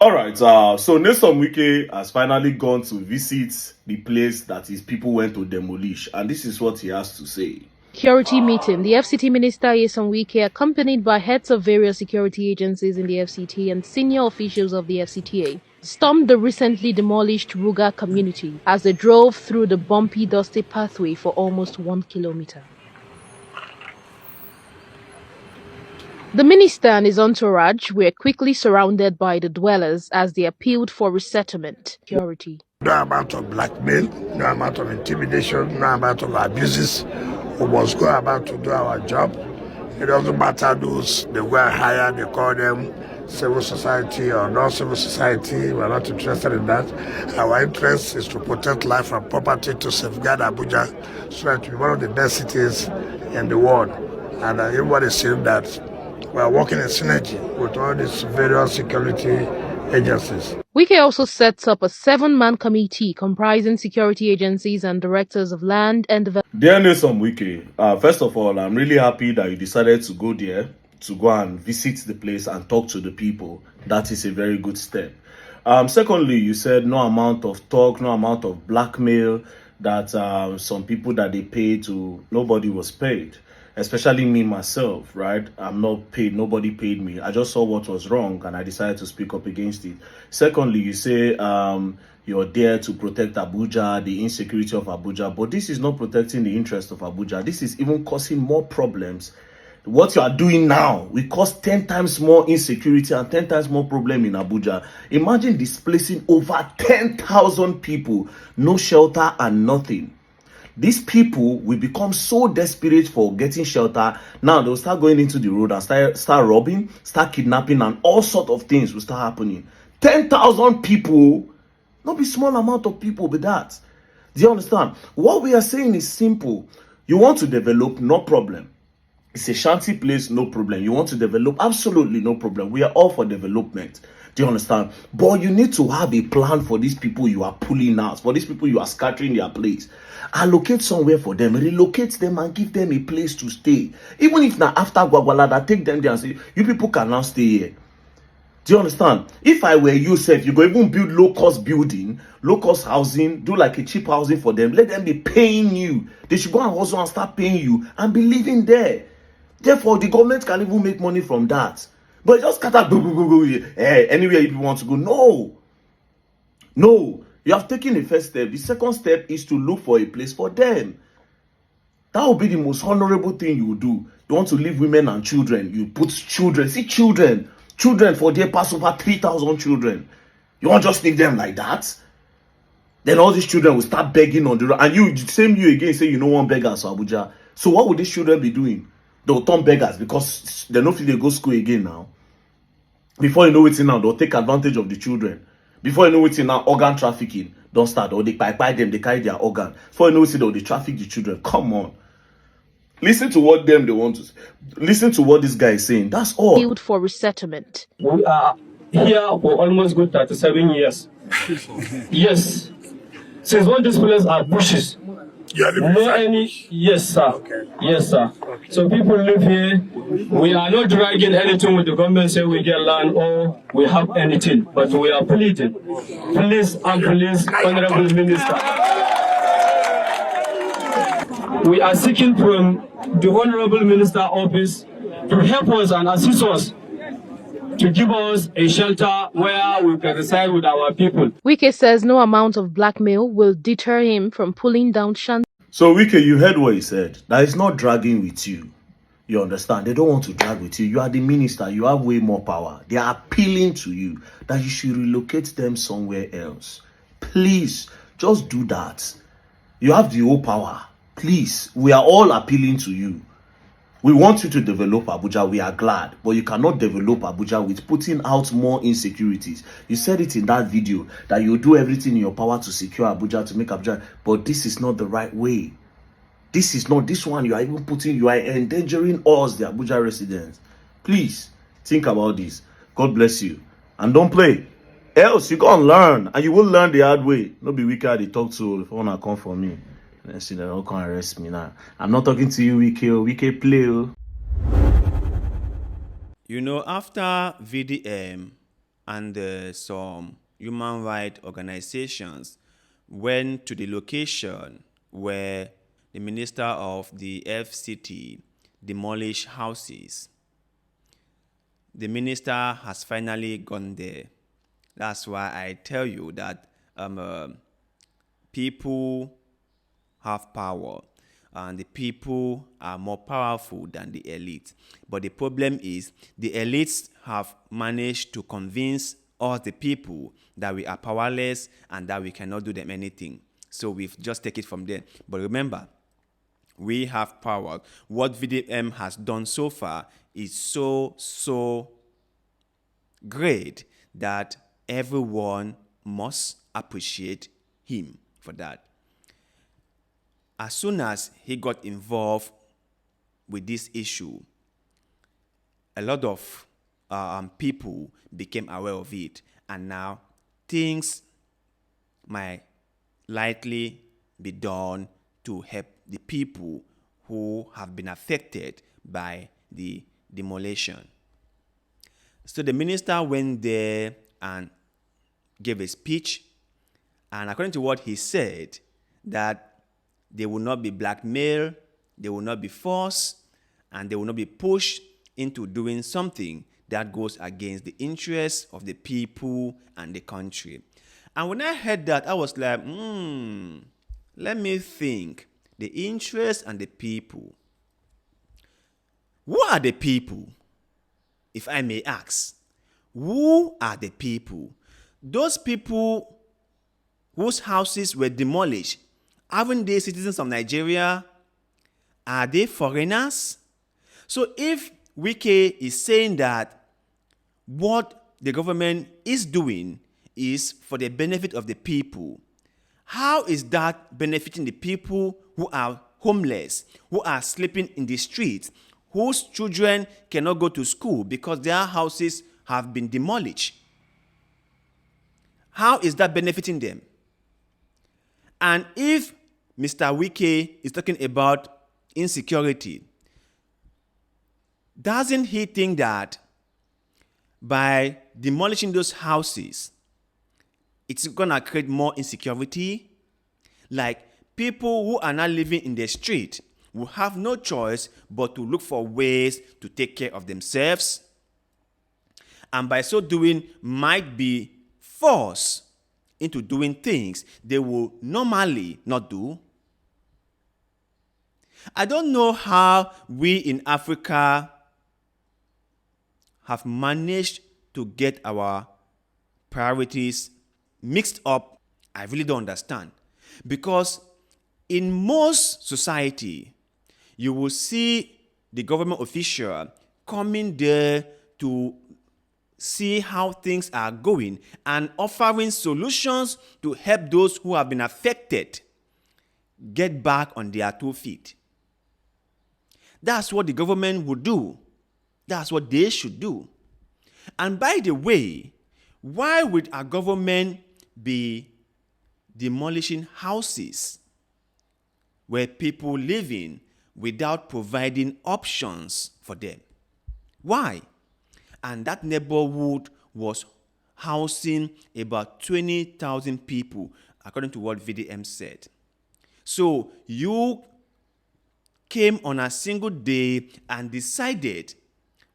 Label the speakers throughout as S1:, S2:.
S1: All right, so Nelson Wike has finally gone to visit the place that his people went to demolish, and this is what he has to say.
S2: Security meeting. The FCT Minister Nyesom Wike, accompanied by heads of various security agencies in the FCT and senior officials of the FCTA, stormed the recently demolished Ruga community as they drove through the bumpy, dusty pathway for almost 1 kilometer. The minister and his entourage were quickly surrounded by the dwellers as they appealed for resettlement. Security.
S3: No amount of blackmail, no amount of intimidation, no amount of abuses. We must go about to do our job. It doesn't matter those they were hired, they call them civil society or non-civil society. We're not interested in that. Our interest is to protect life and property, to safeguard Abuja so that we're one of the best cities in the world. And everybody's saying that we are working in synergy with all these various security agencies.
S2: Wike also sets up a 7-man committee comprising security agencies and directors of land and development.
S1: Dear Nelson Wike, first of all, I'm really happy that you decided to go there, to go and visit the place and talk to the people. That is a very good step. Secondly, you said no amount of talk, no amount of blackmail, that some people that they paid to, nobody was paid. Especially me, myself, right? I'm not paid. Nobody paid me. I just saw what was wrong and I decided to speak up against it. Secondly, you say you're there to protect Abuja, the insecurity of Abuja. But this is not protecting the interest of Abuja. This is even causing more problems. What you are doing now will cause 10 times more insecurity and 10 times more problem in Abuja. Imagine displacing over 10,000 people, no shelter and nothing. These people will become so desperate for getting shelter. Now they'll start going into the road and start robbing, start kidnapping, and all sorts of things will start happening. 10,000 people, not be small amount of people with that. Do you understand? What we are saying is simple. You want to develop, no problem. It's a shanty place, no problem. You want to develop, absolutely no problem. We are all for development. Do you understand? But you need to have a plan for these people you are pulling out, for these people you are scattering their place. Allocate somewhere for them, relocate them and give them a place to stay. Even if now after Gwagwalada, take them there and say, you people can now stay here. Do you understand? If I were you, Seth, you go even build low-cost building, low-cost housing, do like a cheap housing for them. Let them be paying you. They should go and hustle and start paying you and be living there. Therefore, the government can even make money from that. But just scatter, anywhere you want to go. No. No. You have taken the first step. The second step is to look for a place for them. That will be the most honorable thing you will do. You want to leave women and children. You put children. See children. Children for their pass over 3,000 children. You won't just leave them like that. Then all these children will start begging on the road. And you again say you don't want beggars for Abuja. So what would these children be doing? They'll turn beggars because they don't feel they go school again now. Before you know it now, they'll take advantage of the children. Before you know it now, organ trafficking don't start. Or they buy them, they carry their organ. Before you know it, they traffic the children. Come on. Listen to what they want to say. Listen to what this guy is saying. That's all.
S2: Appealed for resettlement.
S4: We are here for almost good 37 years. Yes. Since all these places are bushes. Yes, sir. Okay. Yes, sir. Okay. So people live here. We are not dragging anything with the government, say we get land or we have anything, but we are pleading. Please and please, Honorable Minister. We are seeking from the Honorable Minister office to help us and assist us to give us a shelter where we can reside with our people.
S2: Wike says no amount of blackmail will deter him from pulling down shanty.
S1: So Wike, you heard what he said. That is not dragging with you. You understand? They don't want to drag with you. You are the minister. You have way more power. They are appealing to you that you should relocate them somewhere else. Please, just do that. You have the whole power. Please, we are all appealing to you. We want you to develop Abuja. We are glad. But you cannot develop Abuja with putting out more insecurities. You said it in that video that you do everything in your power to secure Abuja, to make Abuja. But this is not the right way. This is not this one. You are even putting, you are endangering us, the Abuja residents. Please, think about this. God bless you. And don't play. Else, you go and learn. And you will learn the hard way. Not be wicked they talk to if you want to come for me. Let's see, they don't come arrest me now. I'm not talking to you, Wike. Wike play.
S5: You know, after VDM and some human rights organizations went to the location where the minister of the FCT demolished houses. The minister has finally gone there. That's why I tell you that people have power, and the people are more powerful than the elite. But the problem is the elites have managed to convince us, the people, that we are powerless and that we cannot do them anything. So we've just take it from there. But remember, we have power. What VDM has done so far is so great that everyone must appreciate him for that. As soon as he got involved with this issue, a lot of people became aware of it, and now things might likely be done to help the people who have been affected by the demolition. So the minister went there and gave a speech, and according to what he said, that they will not be blackmailed, they will not be forced, and they will not be pushed into doing something that goes against the interests of the people and the country. And when I heard that, I was like, let me think. The interests and the people. Who are the people? If I may ask, who are the people? Those people whose houses were demolished, aren't they citizens of Nigeria? Are they foreigners? So if Wike is saying that what the government is doing is for the benefit of the people, how is that benefiting the people who are homeless, who are sleeping in the streets, whose children cannot go to school because their houses have been demolished? How is that benefiting them? And if Mr. Wike is talking about insecurity, doesn't he think that by demolishing those houses, it's going to create more insecurity? Like, people who are not living in the street will have no choice but to look for ways to take care of themselves, and by so doing might be forced into doing things they will normally not do. I don't know how we in Africa have managed to get our priorities mixed up. I really don't understand. Because in most society, you will see the government official coming there to see how things are going and offering solutions to help those who have been affected get back on their 2 feet. That's what the government would do. That's what they should do. And by the way, why would a government be demolishing houses where people live in without providing options for them? Why? And that neighborhood was housing about 20,000 people, according to what VDM said. So you came on a single day and decided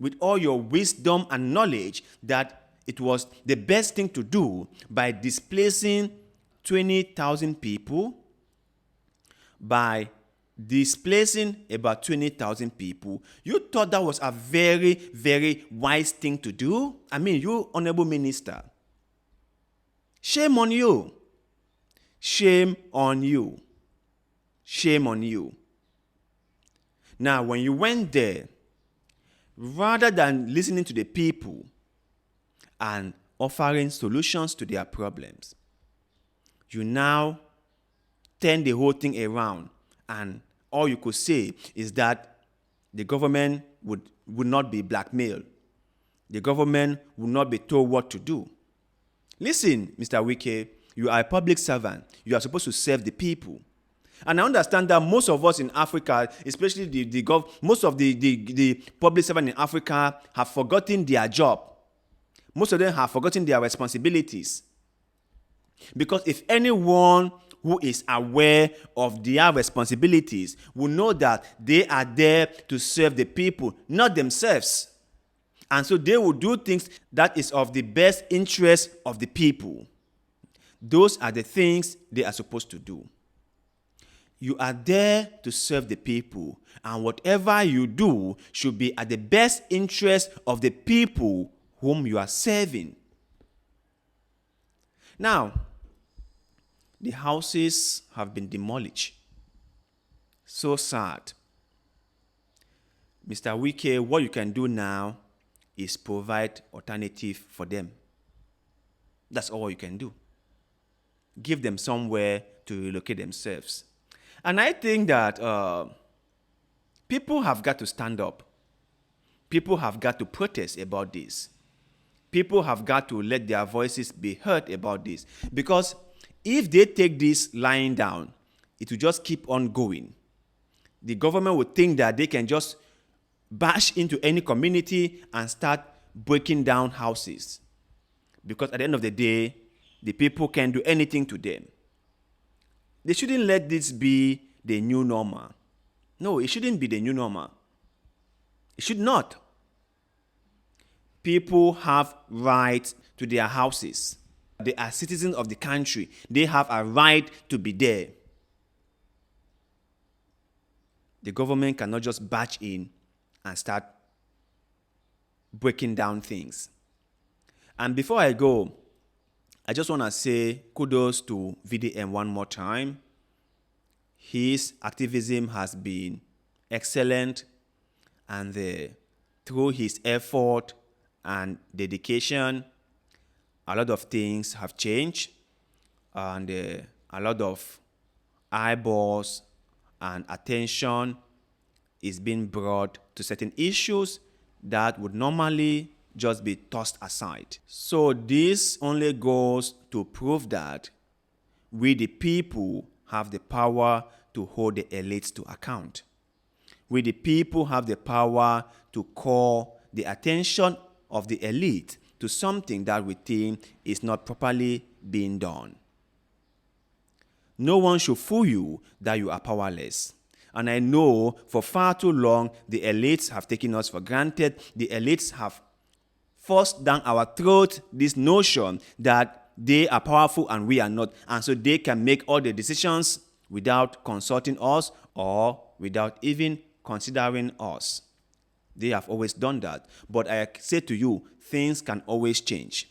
S5: with all your wisdom and knowledge that it was the best thing to do by displacing 20,000 people. By displacing about 20,000 people, you thought that was a very, very wise thing to do? I mean, you honorable minister. Shame on you. Shame on you. Shame on you. Now, when you went there, rather than listening to the people and offering solutions to their problems, you now turn the whole thing around, and all you could say is that the government would not be blackmailed. The government would not be told what to do. Listen, Mr. Wike, you are a public servant. You are supposed to serve the people. And I understand that most of us in Africa, especially most of the public servants in Africa, have forgotten their job. Most of them have forgotten their responsibilities. Because if anyone who is aware of their responsibilities will know that they are there to serve the people, not themselves. And so they will do things that is of the best interest of the people. Those are the things they are supposed to do. You are there to serve the people, and whatever you do should be at the best interest of the people whom you are serving. Now, the houses have been demolished. So sad. Mr. Wike, what you can do now is provide alternative for them. That's all you can do. Give them somewhere to relocate themselves. And I think that people have got to stand up. People have got to protest about this. People have got to let their voices be heard about this. Because if they take this lying down, it will just keep on going. The government would think that they can just bash into any community and start breaking down houses. Because at the end of the day, the people can't do anything to them. They shouldn't let this be the new normal. No, it shouldn't be the new normal. It should not. People have rights to their houses. They are citizens of the country. They have a right to be there. The government cannot just barge in and start breaking down things. And before I go, I just want to say kudos to VDM one more time. His activism has been excellent, and through his effort and dedication, a lot of things have changed, and a lot of eyeballs and attention is being brought to certain issues that would normally just be tossed aside. So this only goes to prove that we the people have the power to hold the elites to account. We the people have the power to call the attention of the elite to something that we think is not properly being done. No one should fool you that you are powerless. And I know for far too long, the elites have taken us for granted. The elites have forced down our throat this notion that they are powerful and we are not. And so they can make all the decisions without consulting us or without even considering us. They have always done that. But I say to you, things can always change.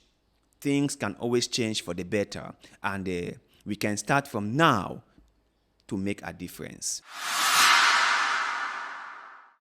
S5: Things can always change for the better. And we can start from now to make a difference.